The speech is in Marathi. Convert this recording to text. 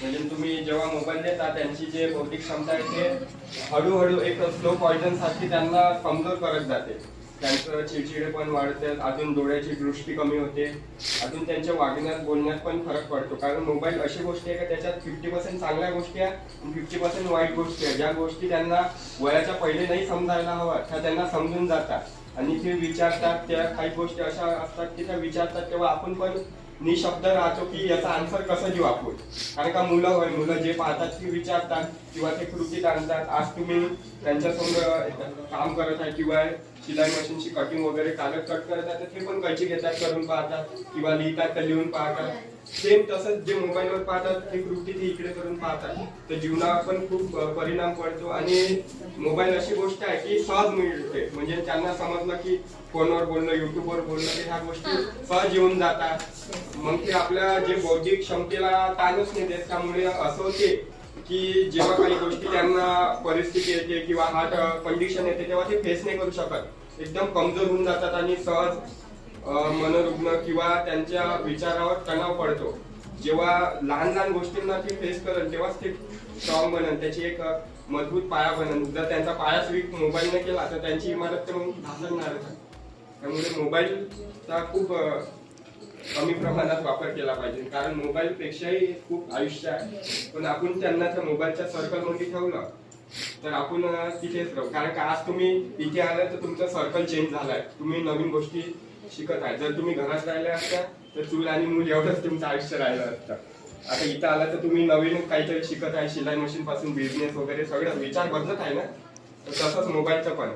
म्हणजे तुम्ही जेव्हा मोबाईल देता त्यांची जे बौद्धिक क्षमता आहे ते हळूहळू एक स्लो पॉयझन सारखी त्यांना कमजोर करत जाते. त्यांचं चिडचिडेपण वाढते, अजून डोळ्याची दृष्टी कमी होते, अजून त्यांच्या वागण्यात बोलण्यात पण फरक पडतो. कारण मोबाईल अशी गोष्ट आहे की त्याच्यात 50% चांगल्या गोष्टी आहे आणि 50% वाईट गोष्टी आहे. ज्या गोष्टी त्यांना वयाच्या पहिले नाही समजायला हव्या त्या त्यांना समजून जातात आणि ते विचारतात. त्या काही गोष्टी अशा असतात की त्या विचारतात तेव्हा आपण पण निशब्द राहतो की याचा आन्सर कसं देऊ आपण. कारण का मुलं जे पाहतात ते विचारतात किंवा ते कृतीत आणतात. आज तुम्ही त्यांच्यासमोर काम करत आहे किंवा शिलाई मशीनची कटिंग वगैरे कागद कट करत आहे तर ते पण कैची घेतात, करून पाहतात किंवा लिहितात तर लिहून पाहतात. सेम तसंच जे मोबाईलवर पाहतात ते कृती ते इकडे करून पाहतात. तर जीवनावर पण खूप परिणाम पडतो आणि मोबाईल अशी गोष्ट आहे की सहज मिळते. म्हणजे त्यांना समजलं की फोनवर बोलणं, युट्यूबवर बोलणं ते ह्या गोष्टी सहज येऊन जातात. मग ते आपल्या जे बौद्धिक क्षमतेला ताणच नाही देत. त्यामुळे असं होते की जेव्हा काही गोष्टी त्यांना परिस्थिती येते किंवा हार्ट कंडिशन येते तेव्हा ते फेस नाही करू शकत. एकदम कमजोर होऊन जातात आणि सहज मनोरुग्ण किंवा त्यांच्या विचारावर तणाव पडतो. जेव्हा लहान लहान गोष्टींना ते फेस करेल तेव्हाच ते स्ट्रॉंग बनेल, त्याची एक मजबूत पाया बनेल. जर त्यांचा पायाच वीक मोबाईलने केला तर त्यांची इमारत तर मग ढासळणारच आहे. त्यामुळे मोबाईलचा खूप कमी प्रमाणात वापर केला पाहिजे. कारण मोबाईल पेक्षाही खूप आयुष्य आहे. पण आपण त्यांना त्या मोबाईलच्या सर्कलमध्ये ठेवलं तर आपण तिथेच राहू. कारण का आज तुम्ही इथे आलाय तर तुमचं सर्कल चेंज झालाय, तुम्ही नवीन गोष्टी शिकत आहे. जर तुम्ही घरात राहिले असता तर चूल आणि मूल एवढंच तुमचं आयुष्य राहिलं असतं. आता इथं आला तर तुम्ही नवीन काहीतरी शिकत आहे, शिलाई मशीन पासून बिझनेस वगैरे सगळं विचार बदलत आहे ना. तर तसंच मोबाईलचं पण